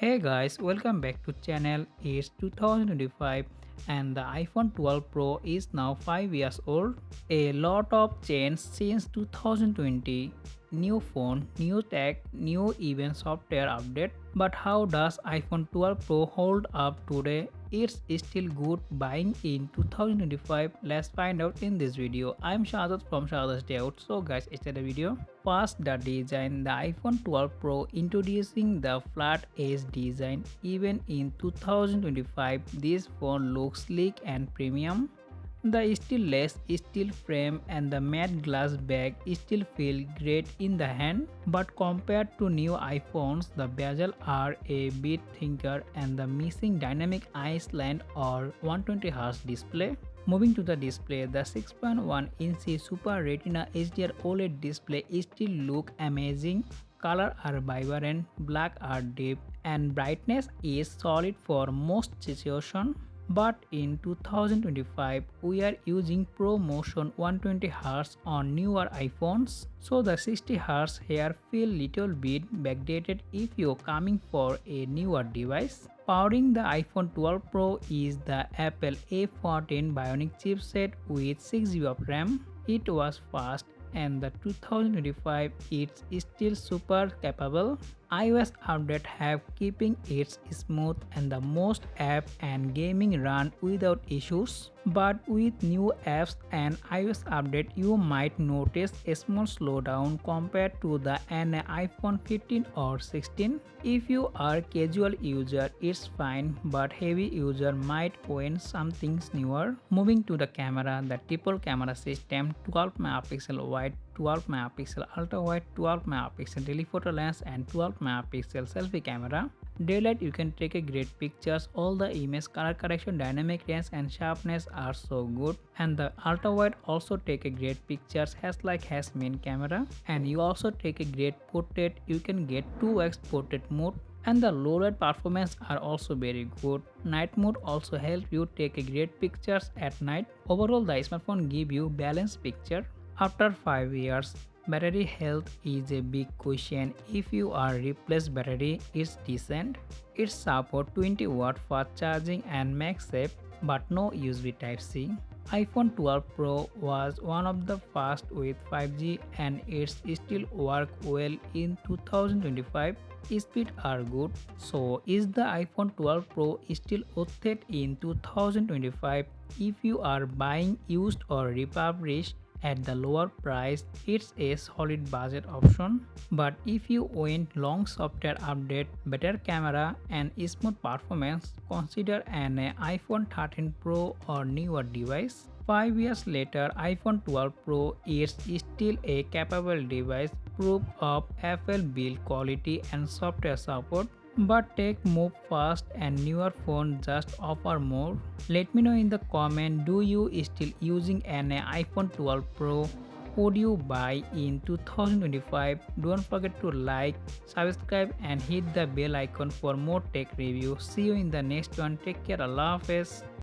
Hey guys, welcome back to channel. It's 2025 and the iPhone 12 Pro is now 5 years old. A lot of change since 2020. New phone, new tech, new even software update. But how does iPhone 12 Pro hold up today? It's still good buying in 2025. Let's find out in this video. I'm Shadat from SHADAT'S Dayout. So guys, start the video. First, the design. The iPhone 12 Pro introducing the flat edge design. Even in 2025, this phone looks sleek and premium. The steel-less steel frame and the matte glass back still feel great in the hand, but compared to new iPhones, the bezel are a bit thicker and the missing dynamic island or 120Hz display. Moving to the display, the 6.1-inch Super Retina HDR OLED display still look amazing. Color are vibrant, black are deep, and brightness is solid for most situations. But in 2025, we are using ProMotion 120Hz on newer iPhones, so the 60Hz here feel little bit backdated if you're coming for a newer device. Powering the iPhone 12 Pro is the Apple A14 Bionic chipset with 6GB of RAM. It was fast and the 2025 it's still super capable. iOS update have keeping it smooth and the most app and gaming run without issues. But with new apps and iOS update you might notice a small slowdown compared to the an iPhone 15 or 16. If you are casual user it's fine, but heavy user might want something newer. Moving to the camera, the triple camera system, 12 megapixel wide, 12 megapixel ultra wide, 12 megapixel telephoto lens and 12 megapixel selfie camera. Daylight you can take a great pictures. All the image color correction, dynamic range and sharpness are so good, and the ultra wide also take a great pictures has main camera, and you also take a great portrait. You can get 2x portrait mode, and the low light performance are also very good. Night mode also help you take a great pictures at night. Overall the smartphone give you balanced picture. After 5 years, battery health is a big question. If you are replaced battery, it's decent. It support 20 watt fast charging and MagSafe, but no USB Type-C. iPhone 12 Pro was one of the first with 5G and it's still work well in 2025. Speed are good. So is the iPhone 12 Pro still worth it in 2025? If you are buying used or refurbished at the lower price, it's a solid budget option. But if you want long software update, better camera and smooth performance, consider an iPhone 13 Pro or newer device. 5 years later, iPhone 12 Pro is still a capable device, proof of Apple build quality and software support. But tech move fast and newer phones just offer more. Let me know in the comment, do you still using an iPhone 12 Pro? Would you buy in 2025? Don't forget to like, subscribe and hit the bell icon for more tech reviews. See you in the next one. Take care. Allah Hafiz.